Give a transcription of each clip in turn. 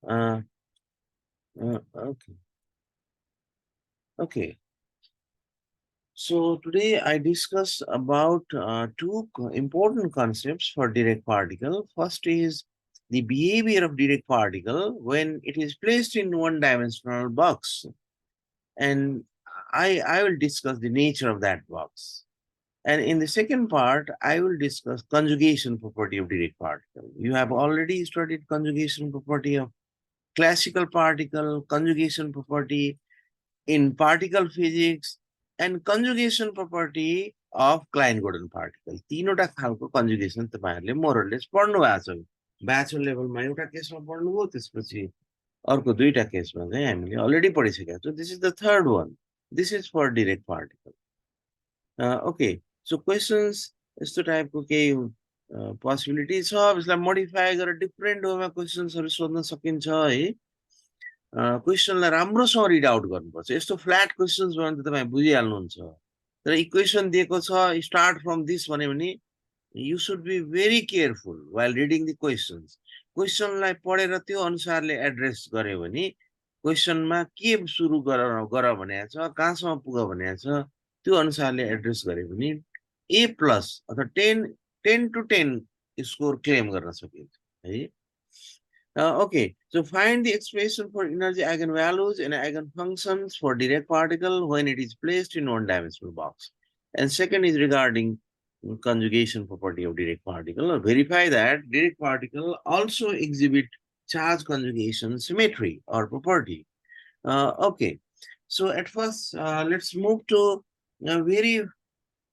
Uh, okay. Okay. So today I discuss about two important concepts for Dirac particle. First is the behavior of Dirac particle when it is placed in one-dimensional box, and I will discuss the nature of that box. And in the second part, I will discuss conjugation property of Dirac particle. You have already studied conjugation property of classical particle, conjugation property in particle physics, and conjugation property of Klein-Gordon particle. तीनवटा खालको conjugation तपाईहरुले more or less पढ्नु भएको छ. Bachelor लेभलमा एउटा केसमा पढ्नुभयो, त्यसपछि अर्को दुईटा केसमा चाहिँ हामीले अलरेडी पढिसकेका छौँ. This is the third one. This is for direct particle. Okay, so questions यस्तो टाइपको केही पोसिबिलिटी छ, यसलाई मोडिफाई गरेर डिफरेन्ट वेमा क्वेशन्सहरु सोध्न सकिन्छ है. क्वेशनलाई राम्रोसँग रिड आउट गर्नुपर्छ. यस्तो फ्ल्याट क्वेशन्स भयो भने त तपाईँ बुझिहाल्नुहुन्छ. तर इक्वेसन दिएको छ स्टार्ट फ्रम दिस भन्यो भने you should be very careful while reading the questions. क्वेशनलाई पढेर त्यो अनुसारले एड्रेस गर्यो भने क्वेशनमा के सुरु गर भनेको छ, कहाँसम्म पुग भनेको छ, त्यो अनुसारले एड्रेस गर्यो भने A+ अथवा 10 to 10 स्कोर क्लेम गर्न सकिन्छ है. Okay, so find the expression for energy eigenvalues and eigenfunctions for Dirac particle when it is placed in one-dimensional box. And second is regarding conjugation property of Dirac particle. Verify that Dirac particle also exhibit charge conjugation symmetry or property. Okay, so at first let's move to a very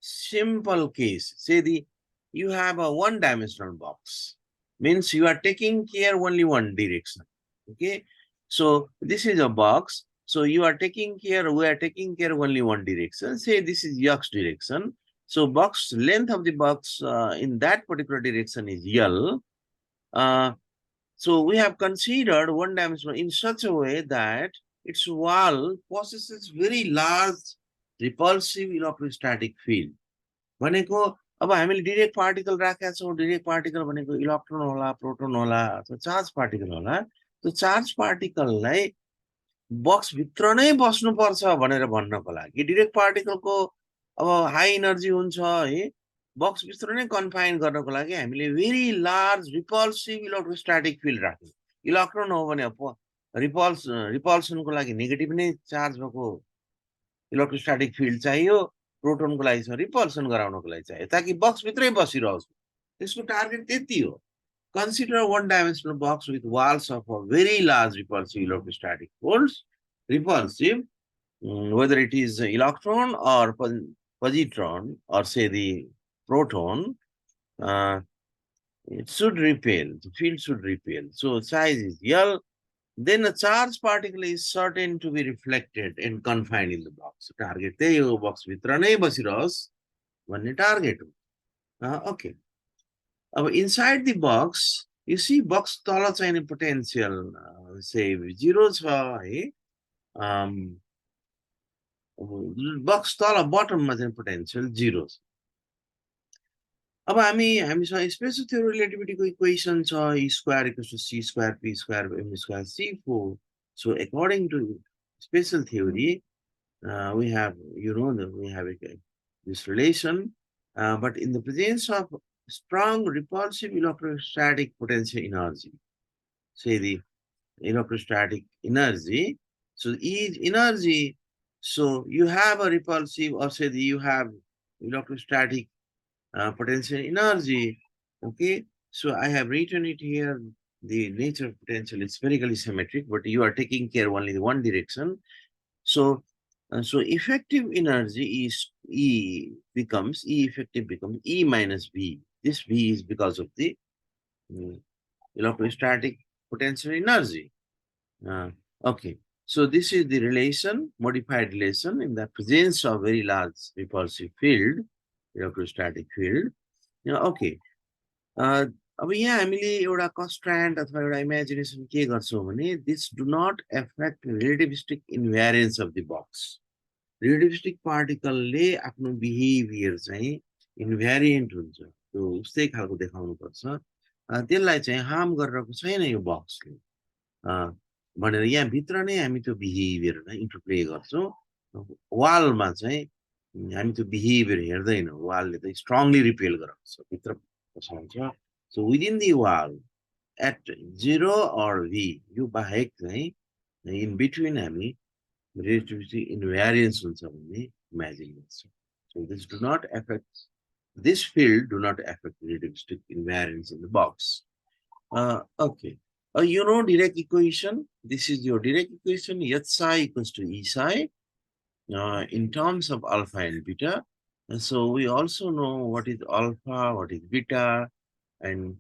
simple case. Say you have a one-dimensional box. Means you are taking care only one direction. Okay, so this is a box. So you are taking care, we are taking care only one direction. Say this is X direction. So box length of the box in that particular direction is L. So we have considered one dimensional in such a way that its wall possesses very large repulsive electrostatic field. भनेको अब हामीले direct particle राखेका छौँ. Direct particle भनेको electron होला, proton होला, अथवा charge particle होला. त्यो चार्ज पार्टिकललाई बक्स भित्र नै बस्नुपर्छ भनेर भन्नको लागि डिरेक्ट पार्टिकलको अब हाई एनर्जी हुन्छ है, बक्स भित्र नै कन्फाइन गर्नको लागि हामीले very large repulsive electrostatic field राख्यौँ. इलेक्ट्रोन हो भने रिपल्सनको लागि नेगेटिभ नै चार्ज भएको इलेक्ट्रोस्ट्याटिक फिल्ड चाहियो, प्रोटोनको लागि छ रिपल्सन गराउनको लागि चाहियो, ताकि बक्स भित्रै बसिरहोस्. त्यसको टार्गेट त्यति हो. Consider a one-dimensional box with walls of a very large repulsive electrostatic force. Repulsive, whether it is electron or positron, or say the proton, it should repel. The field should repel. So size is L. Then a charged particle is certain to be reflected and confined in the box. Target त्यही हो, box भित्र नै बसिरहोस् भन्ने target हो. Okay. Inside the box, you see box तल चाहिने potential say 0 छ है. box तल bottom मा चाहिँ potential 0 छ. अब हामीसँग स्पेशल थ्योरी रिलेटिभिटीको इक्वेसन छ, E square equals to C square P square M square C4. So according to special theory, we have, we have this relation, but in the presence of strong repulsive electrostatic potential energy, say the electrostatic energy, so each energy, so you have a repulsive, or say you have electrostatic potential energy. Okay, so I have written it here. The nature of potential is spherically symmetric, but you are taking care only the one direction. So effective energy is E effective becomes E minus V. This V is because of the electrostatic potential energy. Okay, so this is the relation, modified relation in the presence of very large repulsive field, electrostatic field. Okay. अब यहाँ हामीले एउटा constant अथवा एउटा imagination के गर्छौँ भने this do not affect relativistic invariance of the box. Relativistic पार्टिकलले आफ्नो बिहेभियर चाहिँ इन्भ्यारिएन्ट हुन्छ, त्यो उस्तै खालको देखाउनु पर्छ. त्यसलाई चाहिँ हार्म गरेको छैन यो बक्सले. भनेर यहाँभित्र नै हामी त्यो बिहेभियरलाई इन्टरप्ले गर्छौँ वालमा चाहिँ हामी त्यो बिहेभियर हेर्दैनौँ वालले त स्ट्रङली रिपेल गराउँछ भित्र पसाउँछ सो विदिन दि वाल एट 0 or v यो बाहेक चाहिँ इन बिट्विन हामी relativity invariance हुन्छ भन्ने इमेजिन गर्छौँ so this field do not affect relativistic invariance in the box. Okay. You know Dirac equation. This is your Dirac equation. H psi equals to E psi in terms of alpha and beta. And so we also know what is alpha, what is beta, and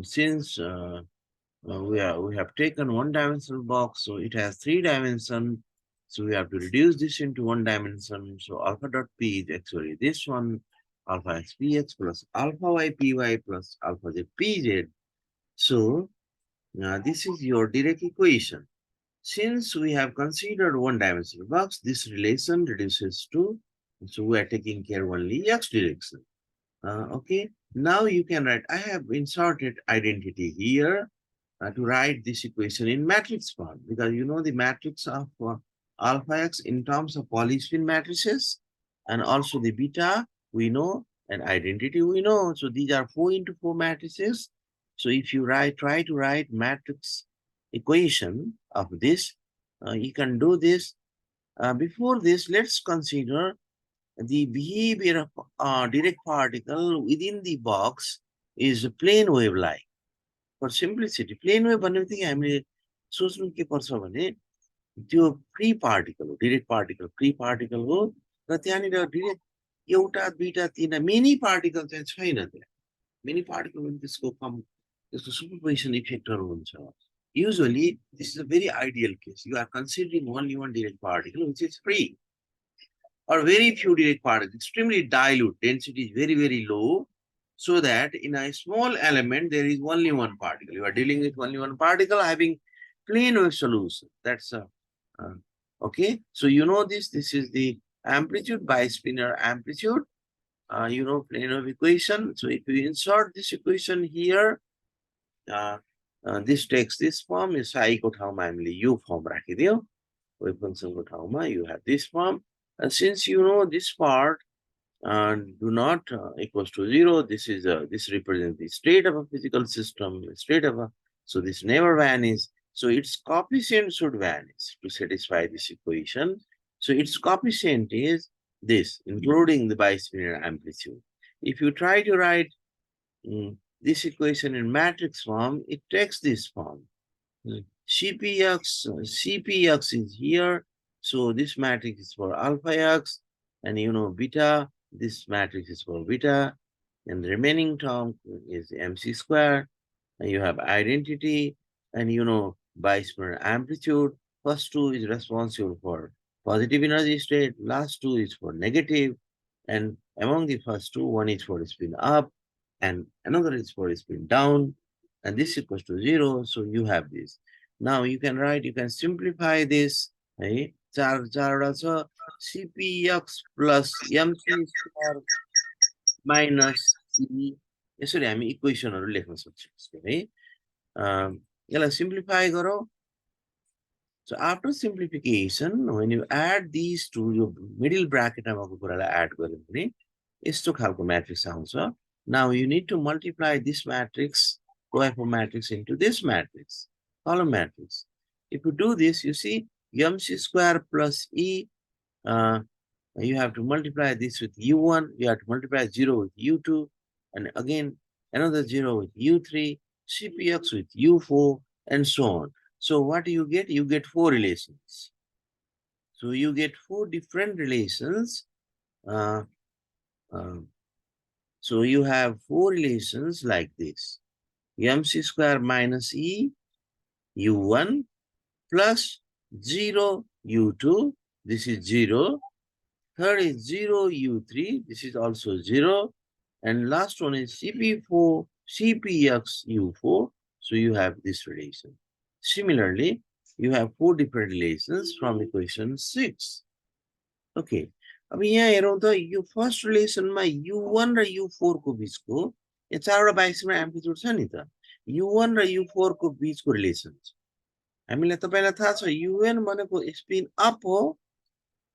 since we have taken one-dimensional box, so it has 3 dimensions. So we have to reduce this into 1 dimension. So alpha dot p is actually this one, alpha x px plus alpha y py plus alpha z pz. So this is your Dirac equation. Since we have considered one-dimensional box, this relation reduces to, so we are taking care only x direction. Okay, now you can write, I have inserted identity here to write this equation in matrix form because you know the matrix of alpha x in terms of polyspin matrices and also the beta we know and identity we know. So these are 4 into 4 matrices. So if you try to write matrix equation of this, you can do this. Before this, let's consider the behavior of direct particle within the box is a plane wave like. For simplicity, plane wave भन्ने बित्तिकै हामीले सोच्नु के पर्छ भने त्यो free particle हो direct particle free particle हो र त्यहाँनिर डिरेक्ट एउटा दुईटा तीनटा मेनी पार्टिकल चाहिँ छैन त्यहाँ मेनी पार्टिकल भने त्यसको कम त्यसको सुपरपोजिसन इफेक्टहरू हुन्छ usually this is a very ideal case you are considering only one direct particle which is free or very few direct particles extremely dilute density is very very low so that in a small element there is only one particle you are dealing with only one particle having plane wave solution that's okay so you know this is the amplitude bispinner amplitude you know plane wave equation so if you insert this equation here this takes this form is psi को ठाउँमा हामीले यो form राखिदियो wave function को ठाउँमा you have this form and since you know this part do not equals to 0 this is this represents the state of a physical system state of a so this never vanishes so its coefficient should vanish to satisfy this equation so its coefficient is this including the bispinner amplitude if you try to write this equation in matrix form it takes this form cpx is here so this matrix is for alpha x and you know beta this matrix is for beta and the remaining term is mc square and you have identity and you know bispinner amplitude first two is responsible for positive energy state last two is for negative and among the first two one is for spin up and another is for spin down and this equals to 0 so you have this now you can write you can simplify this right cpx plus mc square minus c यसरी हामी इक्वेसनहरु लेख्न सक्छौं है यसलाई simplify गरौँ so after simplification when you add these two yo middle bracket मा भएको कुरालाई add गर्यो भने यस्तो खालको matrix आउँछ now you need to multiply this matrix coefficient matrix into this matrix column matrix if you do this you see mc square plus e you have to multiply this with u1 you have to multiply 0 with u2 and again another 0 with u3 cpx with u4 and so on so what do you get 4 relations so you get 4 different relations so you have 4 relations like this mc square minus e u1 plus 0 u2 this is 0 third is 0 u3 this is also 0 and last one is cp4 cpx u4 so you have this relation similarly you have 4 different relations from equation 6 okay अब यहाँ हेरौं त यो first रिलेसनमा u1 र u4 को बीचको यहाँ चारवटा बाइस्पिनर amplitude छ नि त u1 र u4 को बीचको रिलेसन हामीलाई तपाईलाई थाहा छ UN भनेको स्पिन अप हो,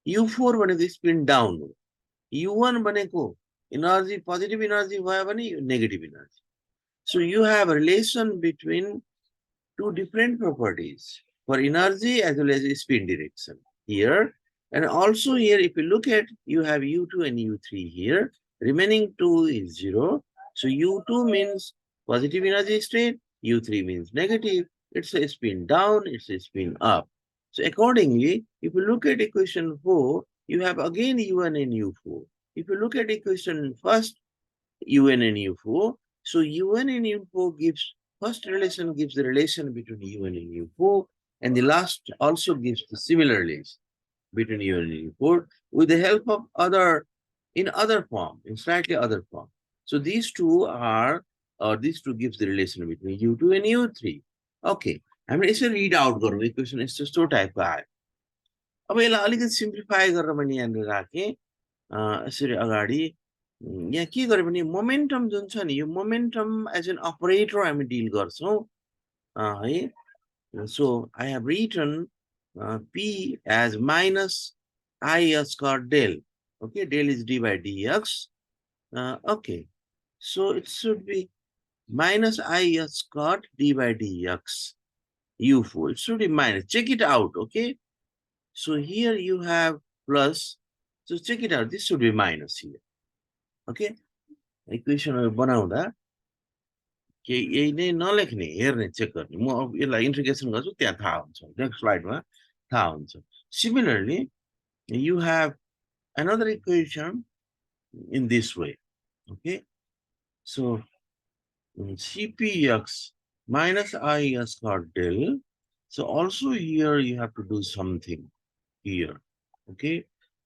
U4 भनेको स्पिन डाउन हो। U1 भनेको एनर्जी पोजिटिभ एनर्जी भयो भने negative energy. So you have a relation between two different properties for energy as well as spin direction here. And also here, if you look at, you have U2 and U3 here. Remaining 2 is 0. So U2 means positive energy state, U3 means negative. It's a spin down, it's a spin up. So accordingly, if you look at equation 4, you have again U1 and U4. If you look at equation first, UN and U4, so UN and U4 gives, first relation gives the relation between UN and U4, and the last also gives the similar relation between UN and U4 with the help of other, in other form, in slightly other form. So these two are, these two gives the relation between U2 and U3. Okay, I mean, it's a read out equation, it's just two type आयो। अब यसलाई अलिकति simplify गरेर मैले यहाँनिर राखेँ यसरी अगाडि यहाँ के गर्यो भने मोमेन्टम जुन छ नि यो मोमेन्टम एज एन अपरेटर हामी डिल गर्छौं है। So I have written p as minus I square del. Okay, del is d by dx. Okay, so it should be minus I square d by dx u4. It should be minus. Check it out. Okay, so here you have plus. So check it out. This should be minus here. Okay, equation बनाउँदा के यही नै नलेख्ने हेर्ने check गर्ने म अब यसलाई integration गर्छु त्यहाँ थाहा हुन्छ नेक्स्ट स्लाइडमा थाहा हुन्छ। Similarly, you have another equation in this way. Okay, so cpx minus I square del. So also here you have to do something here. Okay,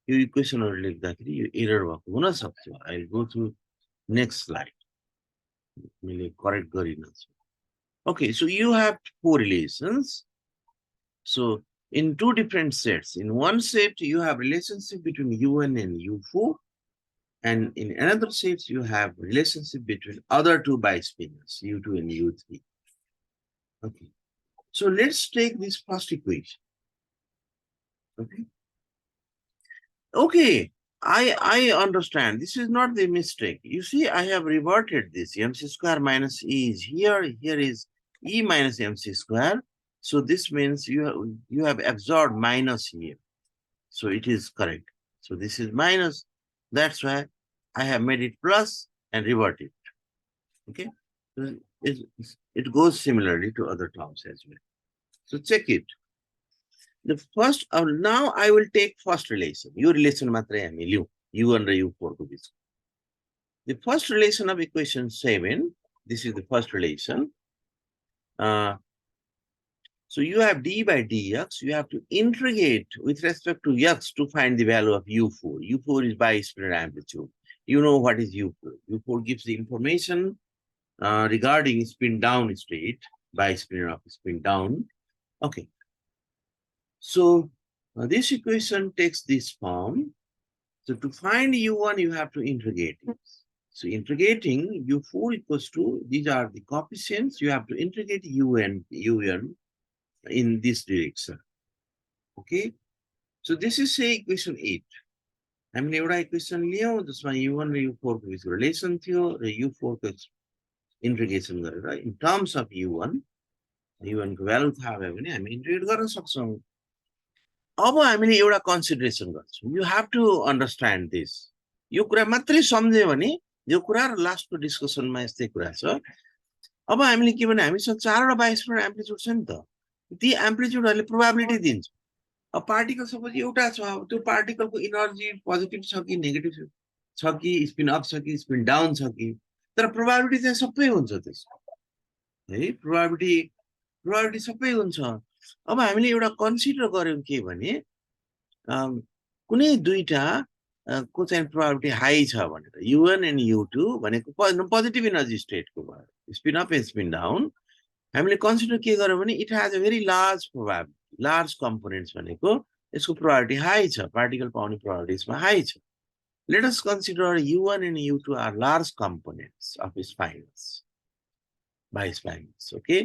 यो इक्वेसनहरु लेख्दाखेरि यो एरर भएको हुन सक्छ। I'll go to next slide. मैले correct गरिन। Okay, so you have four relations. So in two different sets, in one set you have relationship between UN and U4, and in another set you have relationship between other two bispinors, U2 and U3. Okay, so let's take this first equation. Okay, okay, I understand. This is not the mistake. You see, I have reverted this. MC square minus E is here. Here is E minus MC square. So this means you have absorbed minus here. So it is correct. So this is minus. That's why I have made it plus and reverted. Okay. So it goes similarly to other terms as well. So check it. The first, now I will take first relation. Your relation matrai hami liu. U1 raw U4 को बीच. The first relation of equation 7, this is the first relation. So you have d by dx, you have to integrate with respect to x to find the value of U4. U4 is bispinor amplitude. You know what is U4. U4 gives the information regarding spin down state, bispinor of spin down. Okay. So this equation takes this form. So to find U1, you have to integrate it. So integrating U4 equals to, these are the coefficients, you have to integrate UN in this direction. Okay. So this is say equation 8. हामीले एउटा equation लियौं जसमा U1 र U4 को बीचको relation थियो र U4 को integration गरेर in terms of U1 को value थाहा भयो भने हामी इन्टिग्रेट गर्न सक्छौं। अब हामीले एउटा कन्सिडरेसन गर्छौं। You have to understand this. यो कुरा मात्रै सम्झ्यो भने यो कुरा र लास्टको डिस्कसनमा यस्तै कुरा छ। अब हामीले के भने हामीसँग चारवटा बाइस्पिनर एम्प्लिट्युड छ नि त। ती एम्प्लिट्युडहरुले प्रोबेबिलिटी दिन्छ। अब पार्टिकल सपोज एउटा छ, त्यो पार्टिकलको एनर्जी पोजिटिभ छ कि नेगेटिभ छ कि स्पिन अप छ कि स्पिन डाउन छ कि, तर प्रोबेबिलिटी चाहिँ सबै हुन्छ त्यसको है। प्रोबेबिलिटी सबै हुन्छ। अब हामीले एउटा कन्सिडर गर्यौं के भने कुनै दुईटा को चाहिँ प्रोबेबिलिटी हाई छ भनेर U1 एन्ड U2 भनेको पोजिटिभ एनर्जी स्टेटको भयो, spin up and spin down. हामीले कन्सिडर के गर्यौं भने it has a very large probability, large components भनेको यसको प्रोबेबिलिटी हाई छ, पार्टिकल पाउने प्रोबेबिलिटीमा हाई छ। Let us consider U1 and U2 are large components of spinals, बाइस्पाइनल्स। Okay,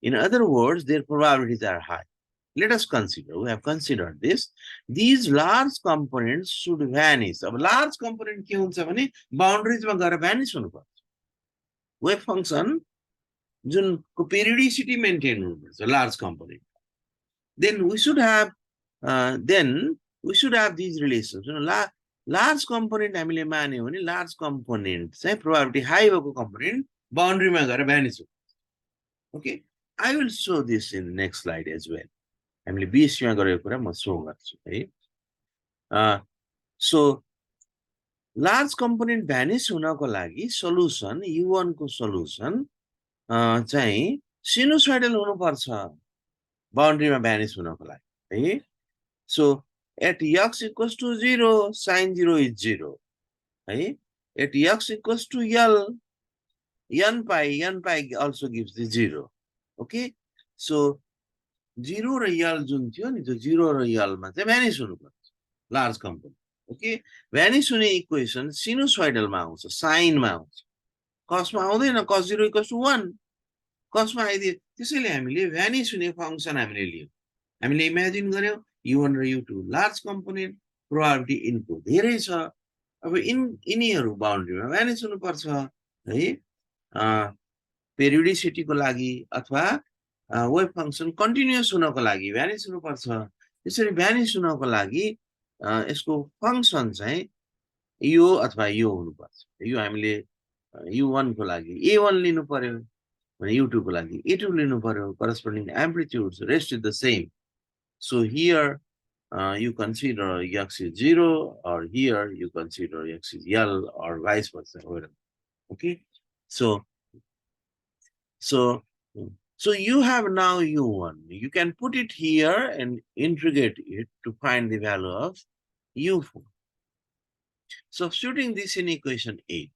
In other words, their probabilities are high. Let us consider, we have considered this. These large components should vanish. अब large component के हुन्छ भने boundaries मा गएर vanish हुनुपर्छ. Wave function जुनको periodicity maintain हुनुपर्छ large component. Then we should have these relations. Large component हामीले मान्यो भने large component चाहिँ probability high भएको component boundary मा गएर vanish हुन्छ. Okay, I will show this in next slide as well. हामीले BSc मा गरेको कुरा म show गर्छु है. So large component vanish हुनको लागि solution U1 को solution चाहिँ sinusoidal हुनुपर्छ boundary मा vanish हुनको लागि है. So at x equals to 0, sin 0 is 0 है. At x equals to L, n pi also gives the 0. Okay, so 0 raw L जुन थियो नि त्यो 0 र L मा चाहिँ vanish हुनुपर्छ large component. Okay, vanish हुने equation sinusoidal मा आउँछ, sin मा आउँछ, cos मा आउँदैन. cos 0 equals to 1, cos मा आइदियो. त्यसैले हामीले vanish हुने function हामीले लियौं. हामीले imagine गर्यौं U1 र U2 large component probability इनको धेरै छ. अब यिनीहरू boundary मा vanish हुनुपर्छ है. periodicity को लागि अथवा wave function continuous हुनको लागि vanish हुनुपर्छ. त्यसरी vanish हुनको लागि यसको function चाहिँ यो अथवा यो हुनुपर्छ. यो हामीले U1 को लागि A1 लिनु पर्यो भने U2 को लागि A2 लिनु पर्यो. corresponding amplitudes, rest is the same. So here you consider x is 0, or here you consider x is L, or vice versa. Okay, so you have now U1. You can put it here and integrate it to find the value of U4. Substituting this in equation 8.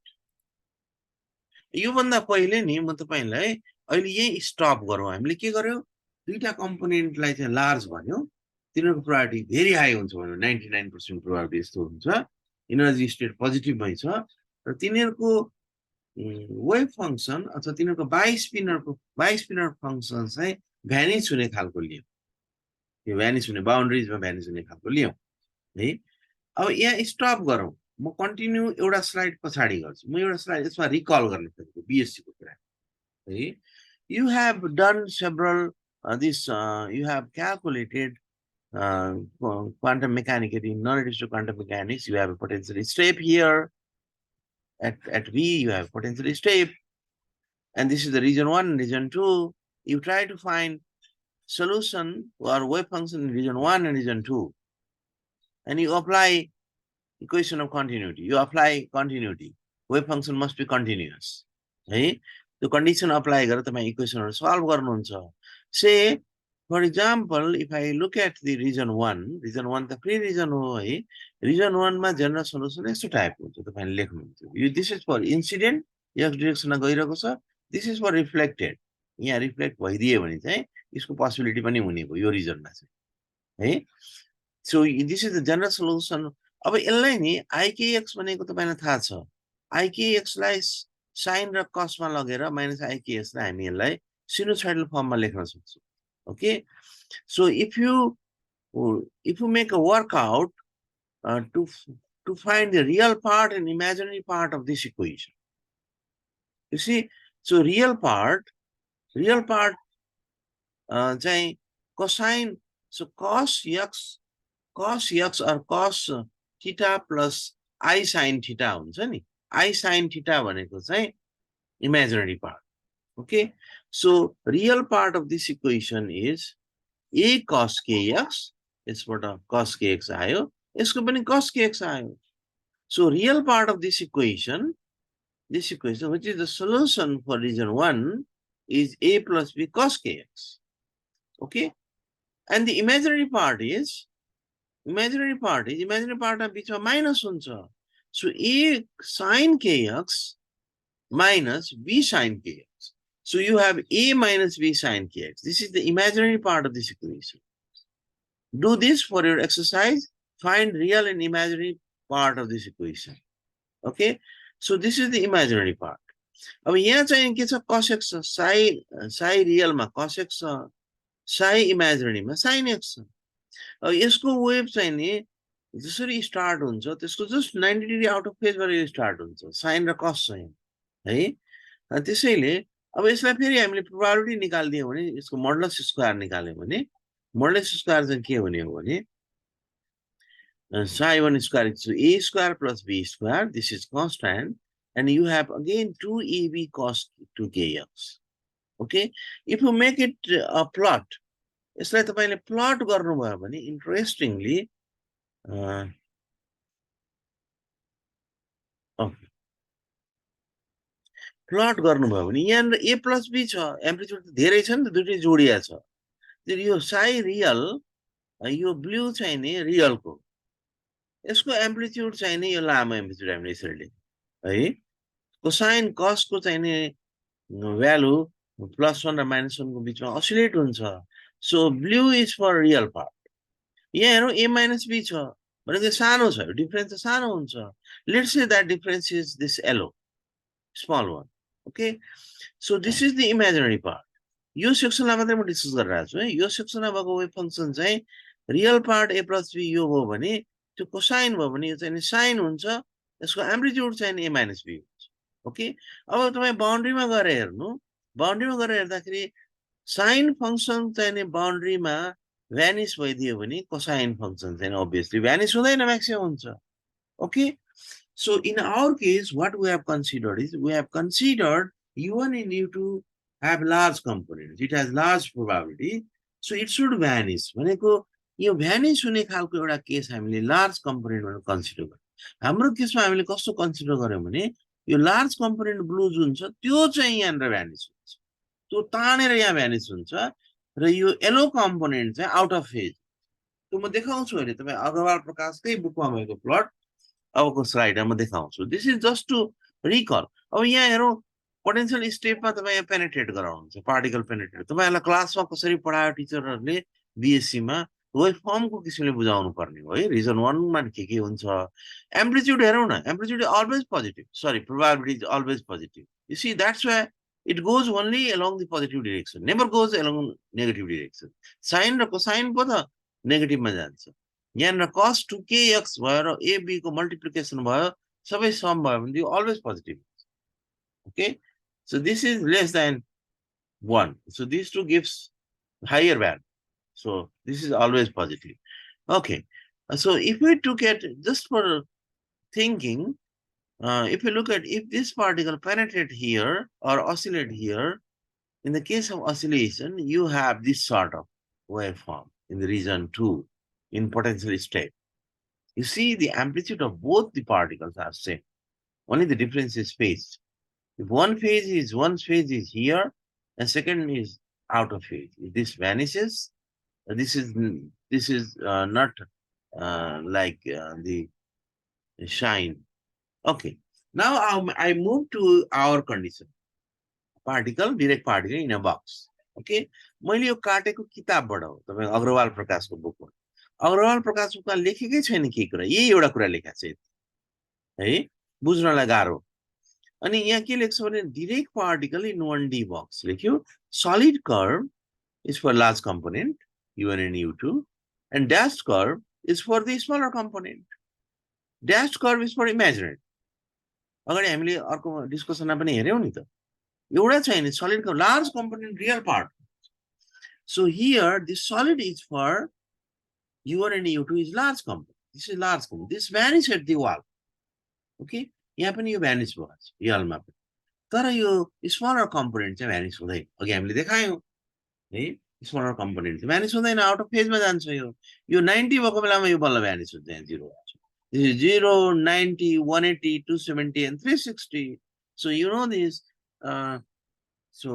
यो भन्दा पहिले नि म तपाईलाई अहिले यही स्टप गरौँ. हामीले के गर्यौं, दुईटा कम्पोनेन्टलाई चाहिँ लार्ज भन्यौं. तिनीहरुको प्रोबेबिलिटी भेरी हाई हुन्छ भन्नु, 99% प्रोबेबिलिटी यस्तो हुन्छ. एनर्जी स्टेट पोजिटिभमै छ र तिनीहरुको वेभ फंक्सन अथवा तिनीहरुको बाइस्पिनर फंक्सन चाहिँ भ्यानिश हुने खालको लियौं. यो भ्यानिश हुने बाउन्ड्रिजमा भ्यानिश हुने खालको लियौं है. अब यहाँ स्टप गरौँ. म कन्टिन्यू एउटा स्लाइड पछाडी गर्छु. म एउटा स्लाइड यसमा रिकल गर्न खोजेको बीएससी को कुरा है. You have done several you have calculated quantum mechanics. In knowledge to quantum mechanics, you have a potential step here. At V, you have potential step, and this is the region 1, region 2. You try to find solution or wave function in region 1 and region 2, and you apply equation of continuity. You apply continuity. Wave function must be continuous. Hey? The condition apply गरेर तपाई equation solve गर्नुहुन्छ. Say, for example, if I look at the region 1 the free region हो है. Region 1 मा general solution यस्तो type हुन्छ. तपाईले लेख्नुहुन्छ. This is for incident, x direction मा गइरहेको छ. This is for reflected. यहाँ reflect भइदियो भने चाहिँ यसको possibility पनि हुने भयो यो region मा चाहिँ है. So this is the general solution. अब यसलाई नि ikx भनेको तपाईलाई थाहा छ. ikx लाई sin र cos मा लगेर minus ikx लाई हामी यसलाई sinusoidal form मा लेख्न सक्छौं. Okay, so if you make a workout to find the real part and imaginary part of this equation, you see, so real part चाहिँ cosine, so cos x or cos theta plus I sin theta हुन्छ नि. I sin theta भनेको चाहिँ imaginary part. Okay, so real part of this equation is a cos kx. यसबाट cos kx आयो, यसको पनि cos kx आयो. So real part of this equation, which is the solution for region 1, is a plus b cos kx. Okay, and the imaginary part of बिचमा minus हुन्छ. So a sin kx minus b sin kx. So you have a minus b sin kx. This is the imaginary part of this equation. Do this for your exercise. Find real and imaginary part of this equation. Okay, so this is the imaginary part. अब यहाँ चाहिँ के छ cos x छ Sai रियलमा cos x छ Sai इमेजिनेरीमा sin x छ अब यसको वेभ चाहिँ नि जसरी स्टार्ट हुन्छ त्यसको जस्ट 90 डिग्री आउट अफ फेजबाट यो स्टार्ट हुन्छ साइन र कस चाहिँ है त्यसैले अब यसलाई फेरि हामीले प्रोबेबिलिटी निकाल्दियौँ भने यसको मोडुलस स्क्वायर निकाल्यौँ भने मोडुलस स्क्वायर चाहिँ के हुने हो भने psi 1 square is a square plus b square. This is constant. And you have again 2ab cos 2kx. Okay. If you make it a plot, यसलाई तपाईले प्लट गर्नुभयो भने इन्ट्रेस्टिङली प्लट गर्नुभयो भने यहाँ a plus b छ एम्प्लिट्युड धेरै छ नि त दुईटै जोडिया छ यो साई रियल यो ब्लू चाहिँ नि रियलको यसको एम्प्लिट्युड चाहिँ नि यो लामो एम्प्लिट्युड हामीले यसरी लेख्छौँ है कोसाइन कसको चाहिँ नि भ्यालु +1 र -1 को बीचमा असिलेट हुन्छ सो blue is for real part यहाँ हेरौँ a minus b छ भनेको सानो छ डिफरेन्स चाहिँ सानो हुन्छ let's say that difference is this yellow small one okay so this is the imaginary part यो सेक्सनलाई मात्रै म डिस्कस गरिरहेको छु है यो सेक्सनमा भएको वेभ फंक्सन चाहिँ real part a plus b यो हो भने त्यो कोसाइन भयो भने यो चाहिँ साइन हुन्छ यसको एम्प्लिट्युड चाहिँ a minus b हुन्छ ओके अब तपाई बाउन्ड्रीमा गएर हेर्नु बाउन्ड्रीमा गएर हेर्दाखेरि साइन फंक्सन चाहिँ बाउन्ड्रीमा भ्यानिश भइदियो भने कोसाइन फंक्सन चाहिँ obviously भ्यानिश हुँदैन म्याक्सिमम हुन्छ okay so in our case what we have considered is we have considered u1 and u2 have large components it has large probability so it should vanish भनेको यो भ्यानिश हुने खालको एउटा case हामीले large component भनेर consider गर्यौं हाम्रो केसमा हामीले कस्तो कन्सिडर गर्यौं भने यो लार्ज कम्पोनेन्ट ब्लू जुन छ त्यो चाहिँ यहाँनिर भ्यानिश हुन्छ त्यो तानेर यहाँ भ्यानिश हुन्छ र यो येलो कम्पोनेन्ट चाहिँ आउट अफ फेज त्यो म देखाउँछु अहिले तपाई अग्रवाल प्रकाशकै बुकमा भएको प्लट अबको स्लाइडमा म देखाउँछु दिस इज जस्ट टु रिकल अब यहाँ हेरौँ पोटेन्शियल स्टेपमा तपाई यहाँ पेनिट्रेट गराउनुहुन्छ पार्टिकल पेनिट्रेट तपाईहरुलाई क्लासमा कसरी पढायो टिचरहरुले बीएससी मा वेभ फर्मको किसिमले बुझाउनु पर्ने हो है रिजन 1 मा के हुन्छ एम्प्लिट्युड हेरौँ न एम्प्लिट्युड अलवेज पोजिटिभ सरी probability is always positive you see that's why it goes only along the positive direction never goes along negative direction sin raw cosine पो त नेगेटिभ मा जान्छ यहाँ cos 2kx भयो र ab को मल्टिप्लिकेसन भयो सबै सम भयो भने यो always positive okay so this is less than 1 so these two gives higher value so this is always positive okay so if we took it just for thinking if you look at if this particle penetrate here or oscillate here in the case of oscillation you have this sort of waveform in the region 2 in potential state you see the amplitude of both the particles are same only the difference is phase if one phase is here and second is out of phase if this vanishes this is not like the shine okay now I move to our condition particle direct particle in a box okay मैले यो काटेको किताबबाट हो तपाई अग्रवाल प्रकाशको बुकमा अग्रवाल प्रकाशमा लेखेकै छैन के कुरा यही एउटा कुरा लेखा छ है बुझ्नलाई गाह्रो अनि यहाँ के लेख्छ भने direct particle in 1D box लेख्यो solid curve is for large component u1 and u2 and dashed curve is for the smaller component dashed curve is for imaginary अगाडि हामीले अर्को डिस्कसनमा पनि हेर्यौं नि त एउटा चाहिँ नि solid curve large component real part so here this solid is for u1 and u2 is large component this is large component this vanish at the wall okay यहाँ पनि यो vanish भयो रियलमा पनि तर यो स्मलर कम्पोनेन्ट चाहिँ भ्यानिश हुँदैन अघि हामीले देखायौं है स्मलर कम्पोनेन्ट चाहिँ भ्यानिश हुँदैन आउट अफ फेजमा जान्छ यो 90 भएको बेलामा यो बल्ल भ्यानिश हुन्छ यहाँ 0 हुन्छ this is 0 90 180 270 and 360 so you know this so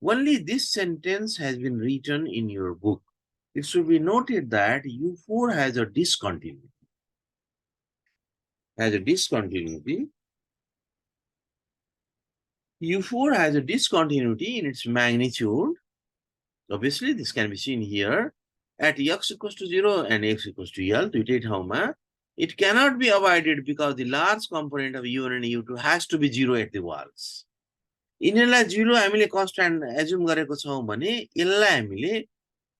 only this sentence has been written in your book it should be noted that u4 has a discontinuity U4 has a discontinuity in its magnitude. Obviously, this can be seen here at x equals to 0 and x equals to L. दुईटै ठाउँमा It cannot be avoided because the large component of U1 and U2 has to be 0 at the walls. यिनीहरूलाई 0 हामीले constant assume गरेको छौँ भने यसलाई हामीले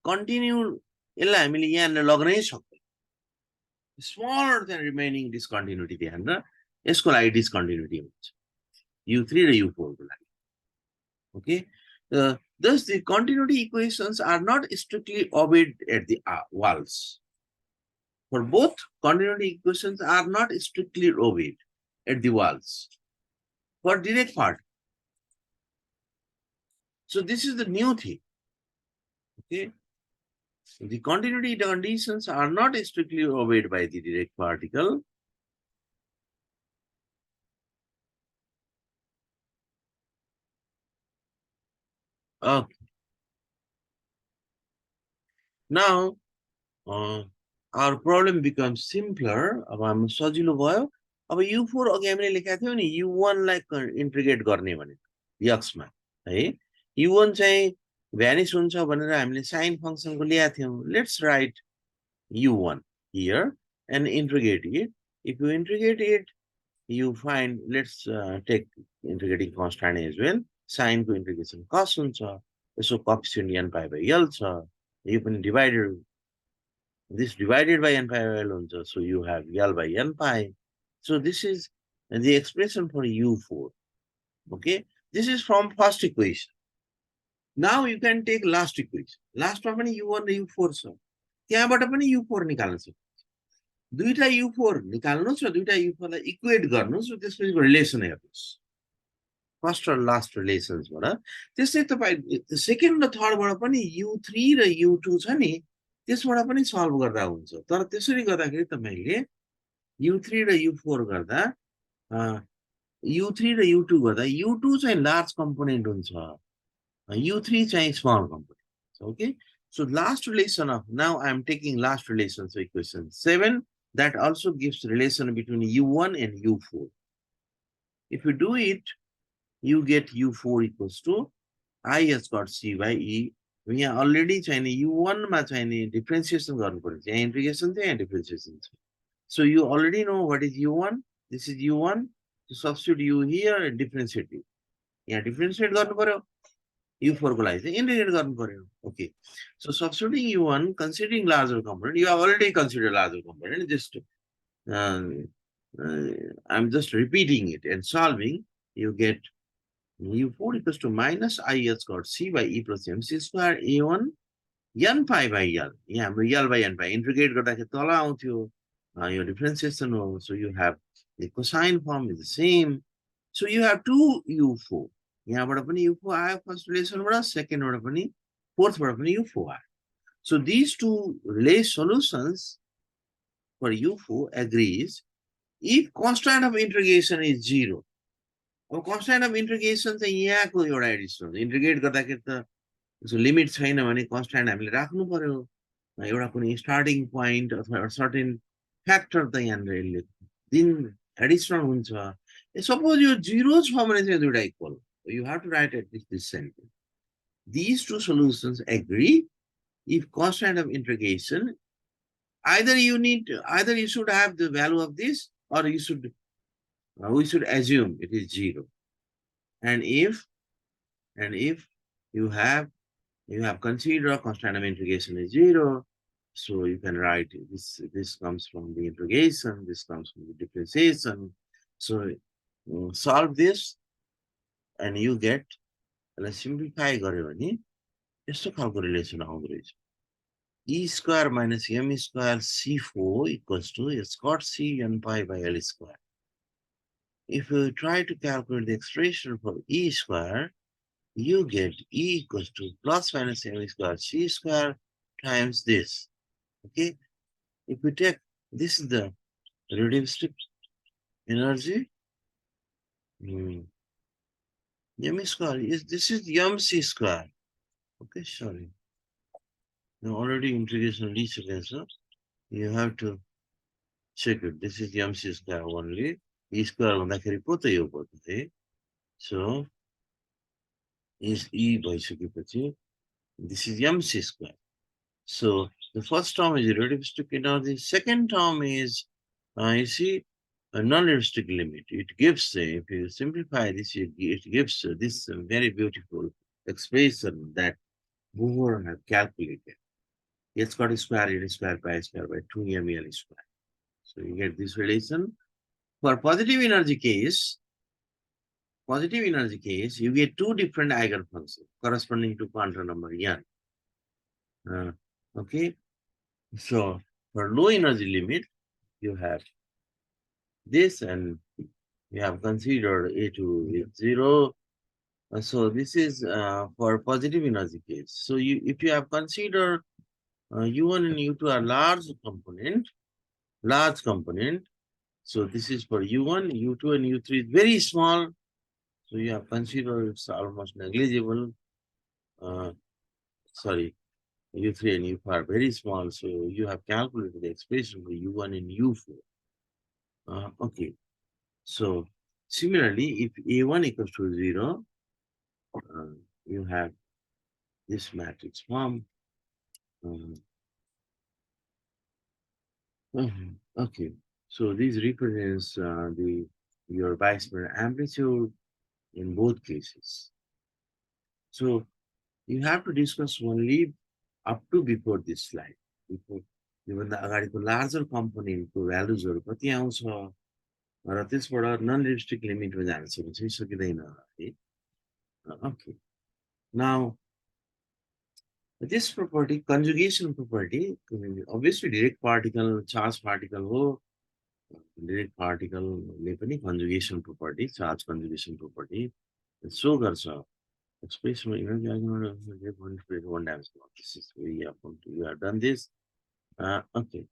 continue यसलाई हामीले यहाँनिर लग्नै सक्दैन. स्मलर देन रिमेनिङ डिस्कन्टिन्युटी त्यहाँनिर यसको लागि डिस्कन्टिन्युटी हुन्छ U3 र U4 को लागि. Okay. Thus, the continuity equations are not strictly obeyed at the walls. For both, continuity equations are not strictly obeyed at the walls. For Dirac part. So this is the new thing. Okay. So the continuity conditions are not strictly obeyed by the Dirac particle. Okay. Now, our problem becomes simpler. अब हाम्रो सजिलो भयो. अब U4 अघि हामीले लेखेका थियौँ नि U1 लाई इन्टिग्रेट गर्ने भने यक्समा है U1 चाहिँ भ्यानिस हुन्छ भनेर हामीले साइन फंक्सनको ल्याएको थियौँ. Let's write U1 here and integrate it. If you integrate it, you find, let's take integrating constant as well. Sin को integration cos हुन्छ. यसो coefficient n pi by L छ. यो पनि divided, this divided by n pi by L हुन्छ. So you have L by n pi. So this is the expression for U4. Okay, this is from first equation. Now you can take last equation. Last मा पनि U1 र U4 छ. त्यहाँबाट पनि U4 निकाल्न सक्छ. दुईटा U4 निकाल्नुस् र दुईटा U4 लाई equate गर्नुस् र त्यसपछि रिलेसन हेर्नुस्. फर्स्ट र लास्ट रिलेसन्सबाट. त्यसै तपाई सेकेन्ड र थर्डबाट पनि U3 र U2 छ नि त्यसबाट पनि सल्भ गर्दा हुन्छ. तर त्यसरी गर्दाखेरि तपाईले U3 र U4 गर्दा U3 र U2 गर्दा U2 चाहिँ लार्ज कम्पोनेन्ट हुन्छ. U3 चाहिँ small component. Okay. So last relation of, now I am taking last relation, so equation 7, that also gives relation between U1 and U4. If you do it, you get U4 equals to I has got C by E. We are already Chinese U1 ma Chinese differentiation garnu paryo. Yaha integration cha, yaha differentiation cha. So you already know what is U1. This is U1. So substitute U here and differentiate it. Yaha differentiate garnu paryo. U4 को लागि चाहिँ integrate गर्नु पर्यो. Okay. So substituting U1, considering larger component, you have already considered larger component. Just I'm just repeating it and solving. You get U4 equals to minus I S got C by E plus MC square A1 n pi by L. Yeah, L by n pi. Integrate गर्दाखेरि तल आउँथ्यो. Your differentiation हो. So you have the cosine form is the same. So you have two U4. यहाँबाट पनि U4 आयो first रिलेसनबाट, सेकेन्डबाट पनि फोर्थबाट पनि U4 आयो. So these two solutions for U4 agrees if constant of integration is 0. अब constant of integration चाहिँ यहाँको एउटा एडिसन हुन्छ. इन्टिग्रेट गर्दाखेरि त लिमिट छैन भने कन्स्ट्यान्ट हामीले राख्नु पर्यो. एउटा कुनै स्टार्टिङ पोइन्ट अथवा सर्टेन फ्याक्टर त यहाँनिर यसले दिन एडिसनल हुन्छ. सपोज यो 0 छ भने चाहिँ दुईटा equal. You have to write at least this sentence. These two solutions agree if constant of integration, either you should have the value of this, or we should assume it is 0. And if you have considered constant of integration is 0, so you can write this comes from the integration, this comes from the differentiation. So solve this and you get, let's simplify गर्यो भने यस्तो खालको relation आउँदो रहेछ. E square minus M square C4 equals to S got C n pi by L square. If you try to calculate the expression for E square, you get E equals to plus minus M square C square times this. Okay. If we take, this is the relativistic energy. M square is, this is MC square. Okay, sorry. Now already integration reached answer. You have to check it. This is MC square only. E square भन्दाखेरि पो त यो पर्छ. So is E भइसकेपछि this is MC square. So the first term is relativistic energy. Second term is You see, a non-realistic limit. It gives, if you simplify this, it gives this very beautiful expression that Bohr have calculated. H got square, N square, pi square by 2 ml square. So you get this relation. For positive energy case, you get two different eigenfunctions corresponding to quantum number n. Okay, so for low energy limit, you have this, and you have considered A2 is 0. So this is for positive energy case. So if you have considered U1 and U2 are large component. So this is for U1, U2, and U3 is very small. So you have considered it's almost negligible. Uh, sorry, U3 and U4 are very small. So you have calculated the expression for U1 and U4. Okay. So similarly, if A1 equals to 0, you have this matrix form. Okay. So this represents your bispecific amplitude in both cases. So you have to discuss only up to before this slide. Before योभन्दा अगाडिको larger कम्पोनेन्टको भ्यालुजहरू कति आउँछ र त्यसबाट none restrict लिमिटमा जान्छ भने चाहिँ सकिँदैन है. Okay. Now this property, conjugation property, obviously direct particle, charge particle हो. Direct particle ले पनि conjugation property, charge conjugation property show गर्छ. Expression energy one times. This is we have done this. Okay.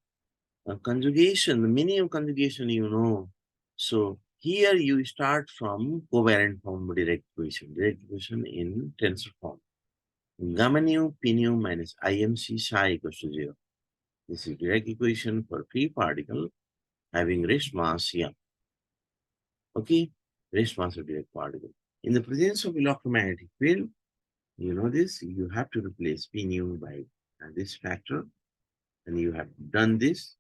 Conjugation, the meaning of conjugation, So here you start from covariant form direct equation in tensor form. Gamma nu p nu minus imc psi equals to 0. This is direct equation for free particle having rest mass m. Okay, rest mass of direct particle. In the presence of electromagnetic field, you know this, you have to replace p nu by this factor, and you have done this.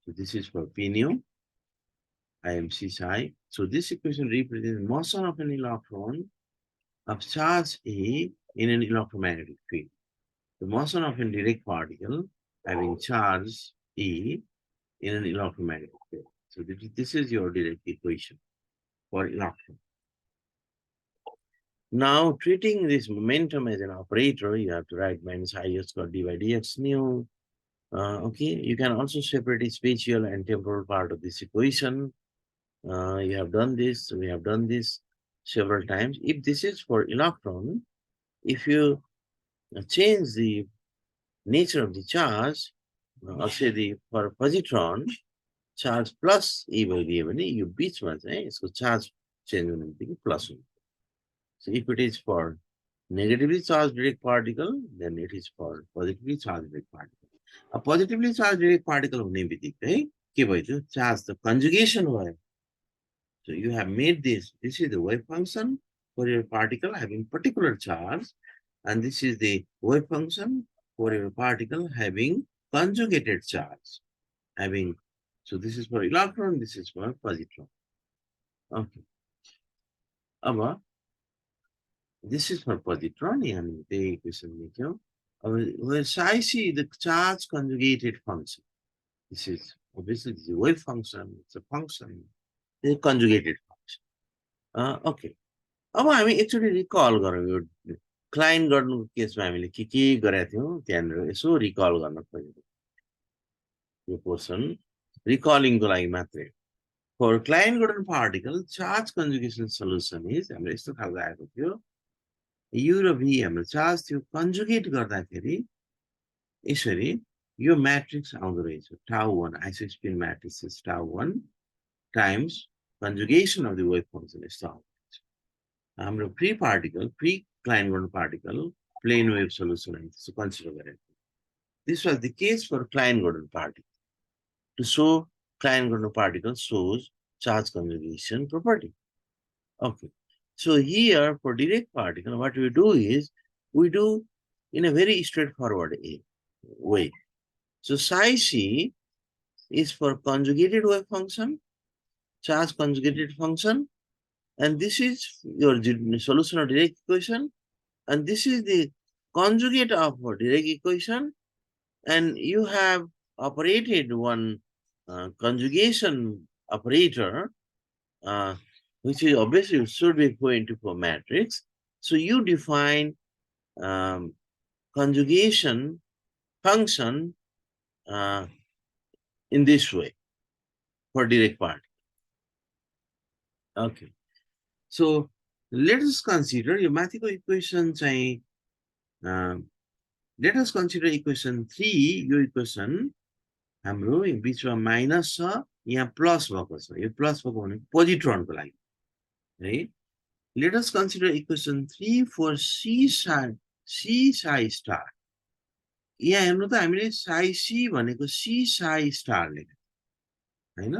So this is for p nu, imc psi. So this equation represents motion of an electron of charge A in an electromagnetic field. The motion of a direct particle having charge E in an electromagnetic field. So this is your direct equation for electron. Now, treating this momentum as an operator, you have to write minus I squared d by dx nu. Okay, you can also separate the spatial and temporal part of this equation. You have done this, we have done this several times. If this is for electron, if you change the nature of the charge, or say for positron, charge plus E by D, you beach was, so charge change plus. So if it is for negatively charged direct particle, then it is for positively charged direct particle. A positively charged direct particle of name charge the conjugation wave. So you have made this. This is the wave function for your particle having particular charge, and this is the wave function for your particle having conjugated charge. So this is for electron, this is for positron. Okay. This is for positron, and the equation where psi c the charge conjugated function. This is obviously the wave function, it's a function, the conjugated function. Okay. अब हामी एकचोटि रिकल गरौँ यो Kline गर्नुको केसमा हामीले के गरेका थियौँ त्यहाँनिर यसो रिकल गर्न खोजेको यो पोर्सन रिकलिङको लागि मात्रै. For Klein Gordon particle, charge conjugation solution is हाम्रो यस्तो खालको आएको थियो U र V हाम्रो चार्ज थियो कन्जुगेट गर्दाखेरि यसरी यो म्याट्रिक्स आउँदो रहेछ tau1 isospin matrix is tau1 times conjugation of the wave function is tau. हाम्रो free particle, free Klein Gordon particle, plane wave solution so consider it. This was the case for Klein Gordon particle. To show Klein Gordon particle shows charge conjugation property. Okay. So here for direct particle, what we do is we do in a very straightforward way. So psi c is for conjugated wave function, charge conjugated function, and this is your solution of Dirac equation, and this is the conjugate of a Dirac equation, and you have operated one conjugation operator, which is obviously should be equivalent to a matrix. So you define conjugation function in this way for Dirac part. Okay. So let us consider your mathematical equation say, let us consider equation 3, your equation हाम्रो बिचमा minus छ यहाँ plus भएको छ यो plus भएको भनेको पोजिट्रोनको लागि है लेट अस कन्सिडर इक्वेसन 3 फर सी साई स्टार यहाँ हेर्नु त हामीले साई सी भनेको सी साई स्टार लेख्यो हैन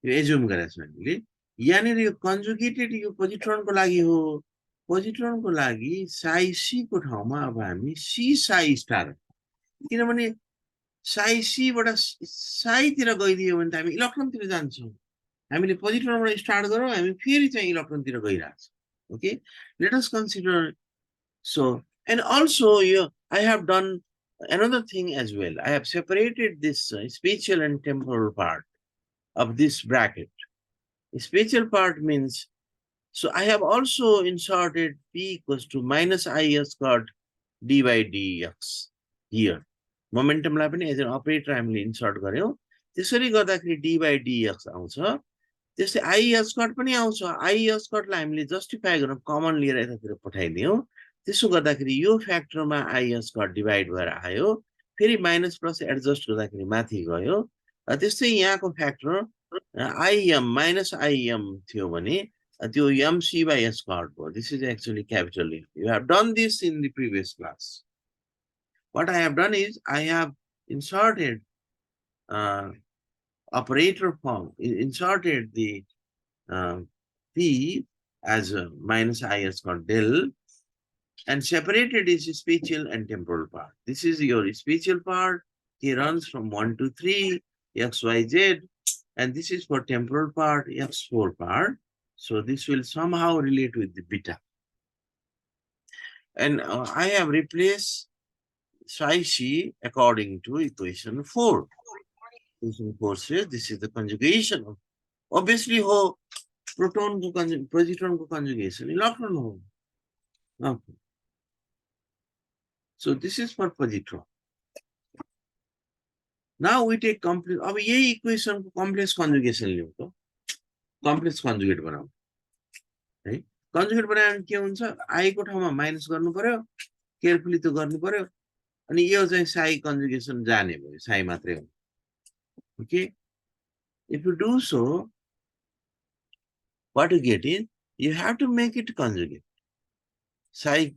यो एज्युम गरेको छौँ हामीले यहाँनिर यो कन्जुगेटेड यो पोजिट्रोनको लागि हो पोजिट्रोनको लागि साई सी को ठाउँमा अब हामी सी साई स्टार किनभने साई सीबाट साईतिर गइदियो भने त हामी इलेक्ट्रोनतिर जान्छौँ हामीले पोजिट्रोनबाट स्टार्ट गरौँ हामी फेरि चाहिँ इलेक्ट्रोनतिर गइरहेछौँ okay let us consider so and also I have done another thing as well. I have separated this spatial and temporal part of this bracket. Spatial part means so I have also inserted p equals to minus I squared d by dx here. मोमेन्टमलाई पनि as an operator हामीले insert गर्यौं त्यसरी गर्दाखेरि D by dx आउँछ त्यसै आई square पनि आउँछ आई स्क्वायरलाई हामीले जस्टिफाई गर्न कमन लिएर यतातिर पठाइदियौं त्यसो गर्दाखेरि यो फ्याक्टरमा आई स्क्वायर डिभाइड भएर आयो फेरि माइनस प्लस एडजस्ट गर्दाखेरि माथि गयो त्यस्तै यहाँको फ्याक्टर आइएम माइनस आइएम थियो भने त्यो एमसी बाइ स्क्वायर हो this is actually capital you have done this in the previous class what I have done is I have inserted operator form, inserted the P as a minus I squared del and separated its spatial and temporal part. This is your spatial part. It runs from 1 to 3, x, y, z. And this is for temporal part, x4 part. So this will somehow relate with the beta. And I have replaced psi c according to equation 4. Equation 4 says this is the conjugation of obviously ho proton ko positron ko conjugation electron ho. Okay. So this is for positron. Now we take complex अब यही equation को complex conjugation लियौं त complex conjugate बनाऊ है conjugate बनायो के हुन्छ I को ठाउँमा माइनस गर्नु पर्यो केयरफुली त गर्नु पर्यो अनि यो चाहिँ psi conjugation जाने भयो psi मात्रै हो okay if you do so what you get is you have to make it conjugate psi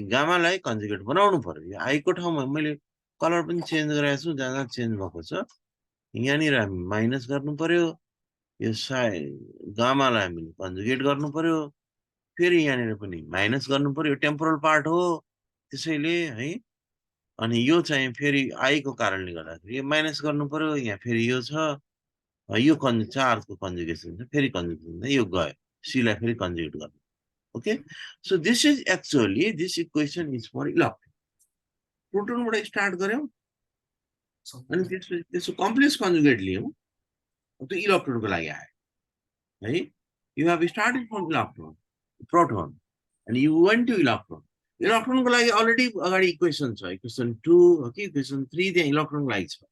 gamma lie conjugate बनाउनु पर्यो यो I को ठाउँमा मैले कलर पनि चेन्ज गरेको छु जहाँ चेन्ज भएको छ यहाँनिर हामी माइनस गर्नु पर्यो यो psi गामालाई हामीले कन्जुगेट गर्नु पर्यो फेरि यहाँनिर पनि माइनस गर्नु पर्यो टेम्पोरल पार्ट हो त्यसैले है अनि यो चाहिँ फेरि I को कारणले गर्दाखेरि यो माइनस गर्नु पर्यो यहाँ फेरि यो छ यो चार्जको कन्जुगेसन छ फेरि कन्जुगेसन यो गयो C लाई फेरि कन्जुगेट गर्नु okay so this is actually this equation is for electron प्रोटोनबाट स्टार्ट गर्यौं अनि त्यसको कम्प्लेक्स कन्जुगेट लियौं त्यो इलेक्ट्रोनको लागि आयो है you have started from electron proton and you went to electron इलेक्ट्रोनको लागि अलरेडी अगाडि इक्वेसन छ इक्वेसन 2 हो कि इक्वेसन 3 त्यहाँ इलेक्ट्रोनको लागि छ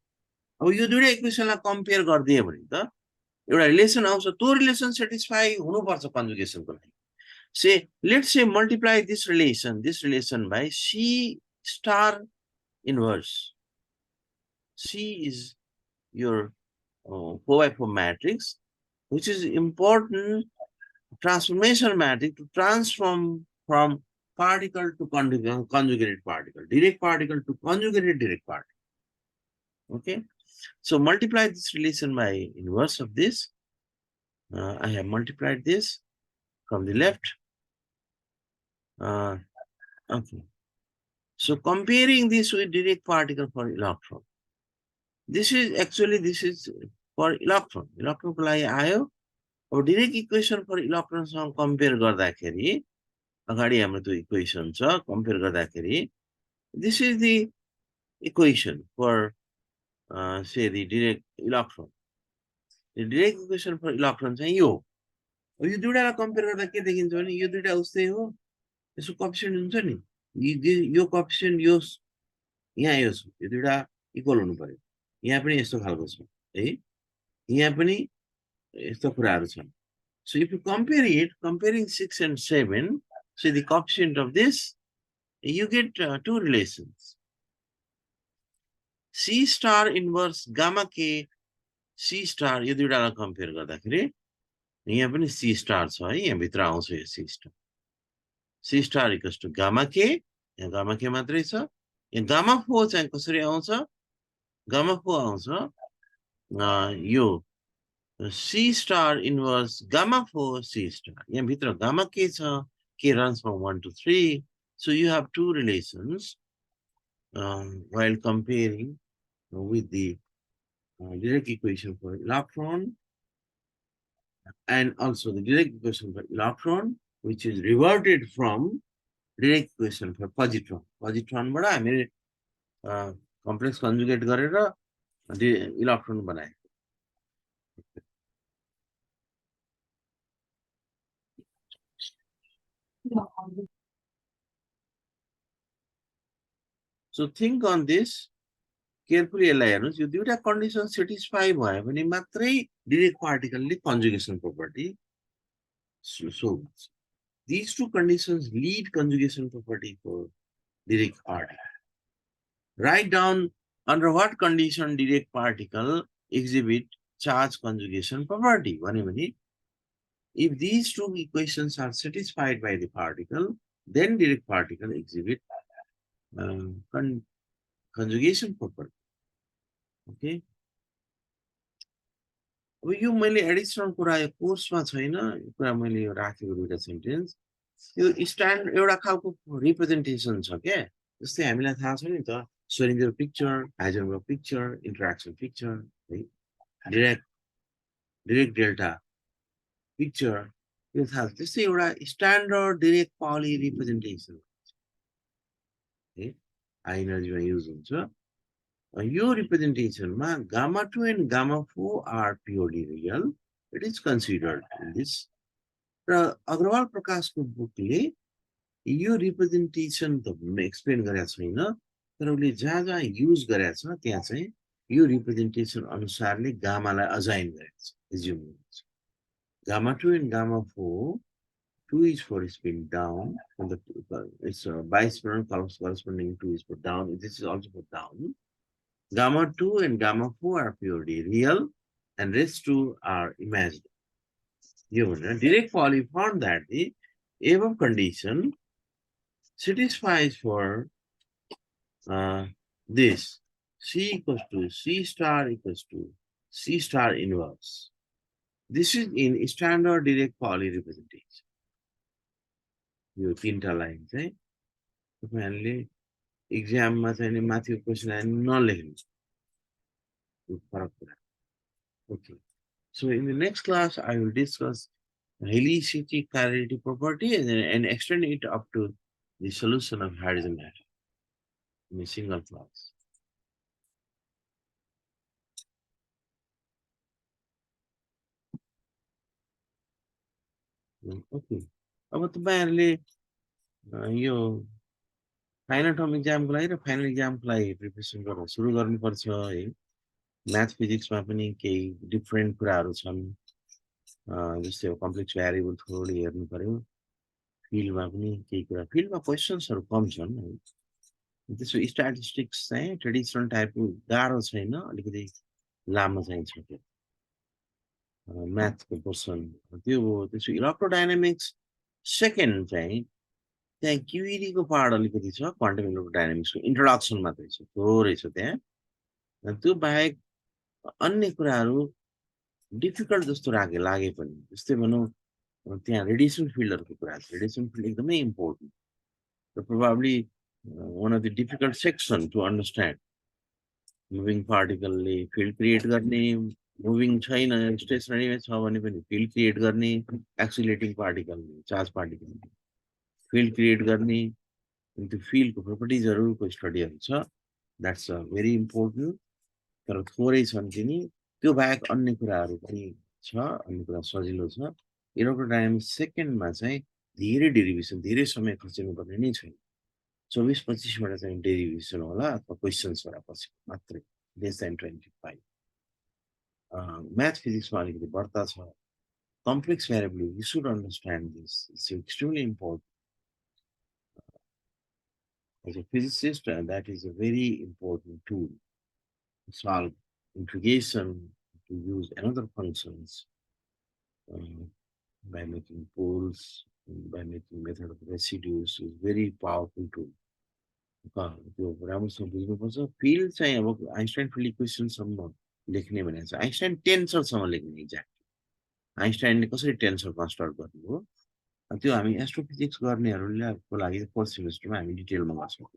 अब यो दुईटा इक्वेसनलाई कम्पेयर गर्दिए भने त एउटा रिलेसन आउँछ त्यो रिलेसन सेटिस्फाई हुनुपर्छ कन्जुगेसनको लागि से let's say multiply this relation by C star inverse. C is your 4x4 matrix, which is important transformation matrix to transform from particle to conjugated particle, direct particle to conjugated direct particle. Okay, so multiply this relation by inverse of this. I have multiplied this from the left. Okay. So comparing this with direct particle for electron, This is actually this is for electron. Electron को लागि आयो. अब direct equation for इलेक्ट्रोनसँग compare गर्दाखेरि अगाडि हाम्रो त्यो equation छ कम्पेयर गर्दाखेरि this is the equation for say the direct electron. The direct equation for electron चाहिँ यो. यो दुईटालाई कम्पेयर गर्दा के देखिन्छ भने यो दुईटा उस्तै हो. यसको कोएफिसिएन्ट हुन्छ नि. यो कोएफिसिएन्ट यो यहाँ यो छ. यो दुईटा इक्वल हुनु पर्यो. यहाँ पनि यस्तो खालको छ है. यहाँ पनि यस्तो कुराहरू छन्. So if you compare it, comparing 6 and 7, so the coefficient of this, you get two relations. C star inverse gamma k C star yo दुईटालाई compare गर्दाखेरि यहाँ पनि C star छ है. यहाँ भित्र आउँछ यो C star. C star equals to gamma k. यहाँ gamma k मात्रै छ. यहाँ gamma 4 चाहिँ कसरी आउँछ? Gamma 4 आउँछ यो C star inverse gamma 4 C star. यहाँ भित्र gamma k छ. K runs from 1 to 3. So you have two relations while comparing with the direct equation for electron and also the direct equation for electron, which is reverted from direct equation for positron. Positron बाट हामीले complex conjugate गरेर electron बनाए. So think on this carefully. यसलाई हेर्नुस्. यो दुईटा condition satisfy भयो भने मात्रै डिरेक्ट पार्टिकलले कन्जुगेसन प्रोपर्टी सो हुन्छ. These two conditions lead conjugation property for direct particle. Write down under what condition direct particle exhibit charge conjugation property. If these two equations are satisfied by the particle, then direct particle exhibit conjugation property. Okay. अब यो मैले additional कुरा यो कोर्समा छैन. यो कुरा मैले यो राखेको दुईटा sentence. यो stand एउटा खालको रिप्रेजेन्टेसन छ के. जस्तै हामीलाई थाहा छ नि त Schrödinger picture, Heisenberg picture, interaction picture है. डिरेक्ट डेल्टा पिक्चर यो थाहा छ. त्यस्तै एउटा स्ट्यान्डर्ड डिरेक्ट पाउली रिप्रेजेन्टेसन है हाई एनर्जीमा युज हुन्छ. यो रिप्रेजेन्टेसनमा gamma 2 and gamma 4 are purely real. It is considered in this. र अग्रवाल प्रकाशको बुकले यो रिप्रेजेन्टेसन त एक्सप्लेन गरेको छैन, तर उसले जहाँ जहाँ युज गरेको छ त्यहाँ चाहिँ यो रिप्रेजेन्टेसन अनुसारले गामालाई अजाइन गरेको छ, एज्युम गरेको छ. Gamma 2 and gamma 4, 2 is for spin down, and it's bispiral corresponding to is for down. This is also for down. Gamma 2 and gamma 4 are purely real, and rest 2 are imaginary. Direct Pauli found that the above condition satisfies for this C equals to C star equals to C star inverse. This is in standard direct Pauli representation. यो तीनटा line चाहिँ तपाईहरुले एक्जाममा चाहिँ माथिको question नलेख्नु. Okay. So in the next class, I will discuss helicity chirality property and extend it up to the solution of hydrogen atom in a single class. Okay. अब तपाईहरुले यो final term एक्जामको लागि र final एक्जामको लागि preparation गर्न सुरु गर्नुपर्छ है. Math फिजिक्समा पनि केही डिफरेन्ट कुराहरू छन्. जस्तै कम्प्लेक्स भ्यारिएबल थोरै हेर्नु पर्यो. फिल्डमा पनि केही कुरा, फिल्डमा क्वेशन्सहरू कम छन् है. त्यसो स्ट्याटिस्टिक्स चाहिँ ट्रेडिसनल टाइपको गाह्रो छैन, अलिकति लामो चाहिन्छ त्यो म्याथको पोर्सन त्यो हो. त्यसो इलेक्ट्रोडायनामिक्स सेकेन्ड चाहिँ त्यहाँ क्युइडीको पार्ट अलिकति छ, क्वान्टम इलेक्ट्रोडायनामिक्सको इन्ट्रोडक्सन मात्रै छ, थोरै छ त्यहाँ. त्यो बाहेक अन्य कुराहरू डिफिकल्ट जस्तो लागे पनि, जस्तै भनौँ त्यहाँ रेडिएसन फिल्डहरूको कुरा छ. रेडिएसन फिल्ड एकदमै important, probably one of the difficult section to understand. Moving पार्टिकलले फिल्ड क्रिएट गर्ने, मुभिङ छैन स्टेसनरीमै छ भने पनि फिल्ड क्रिएट गर्ने, एक्सिलेटिङ पार्टिकलले चार्ज पार्टिकलले फिल्ड क्रिएट गर्ने, अनि त्यो फिल्डको प्रोपर्टिजहरूको स्टडीहरू छ। That's a very important. तर थोरै छन् कि त्यो बाहेक अन्य कुराहरू पनि छ, अन्य कुरा सजिलो छ। इलेक्ट्रोडायनामिक्स सेकेन्डमा चाहिँ धेरै डेरिभेसन, धेरै समय खर्चिनुपर्ने नै छैन। 24-25वटा चाहिँ डेरिभेसन होला अथवा क्वेसन्स होला पछि मात्रै, लेस देन 25। म्याथ फिजिक्समा अलिकति बढ्ता छ। Complex variable, you should understand this, it's extremely important as a physicist, that is a very important tool to solve integration, to use another functions uh, by making poles, by making method of residues is very powerful tool. त्यो राम्रोसँग बुझ्नुपर्छ। Field चाहिँ अब Einstein field इक्वेसनसम्म लेख्ने भनेको छ, Einstein टेन्सरसँग लेख्ने exact. आइन्स्टाइनले कसरी टेन्सर कन्स्ट्रक्ट गर्नु हो, त्यो हामी एस्ट्रोफिजिक्स गर्नेहरूले को लागि फोर्थ सेमेस्टरमा हामी डिटेलमा गर्छौँ,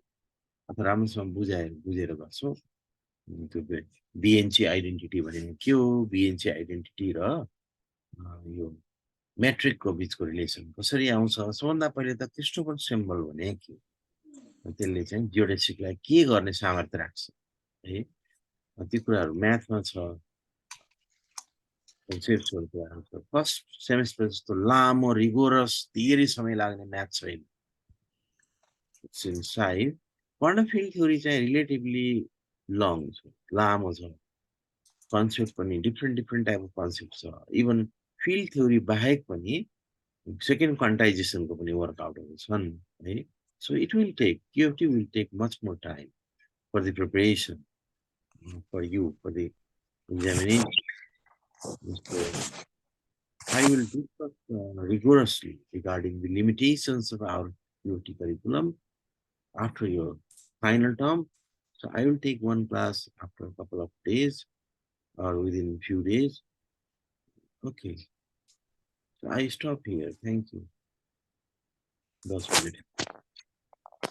अथवा राम्रोसँग बुझेर गर्छौँ। त्यो बिएनसी आइडेन्टिटी भनेको के हो, बिएनसी आइडेन्टिटी र यो मेट्रिकको बिचको रिलेसन कसरी आउँछ। सबभन्दा पहिले त क्रिस्टोफर सिम्बल भने के, त्यसले चाहिँ जियोडेसिकलाई के गर्ने सामर्थ्य राख्छ है, त्यो कुराहरू म्याथमा छ, कन्सेप्टहरू कुराहरू छ। फर्स्ट सेमेस्टर जस्तो लामो रिगोरस धेरै समय लाग्ने म्याथ छैन। साइड क्वान्टम फिल्ड थ्योरी चाहिँ रिलेटिभली लङ छ, लामो छ। कन्सेप्ट पनि डिफ्रेन्ट टाइप अफ कन्सेप्ट छ। इभन फिल्ड थ्योरी बाहेक पनि सेकेन्ड क्वान्टाइजेसनको पनि वर्कआउटहरू छन् है। So it will take, QFT will take much more time for the preparation for you for the examination. So I will discuss rigorously regarding the limitations of our QFT curriculum after your final term. So I will take one class after a couple of days or within a few days. Okay. So I stop here. Thank you. 10 minutes.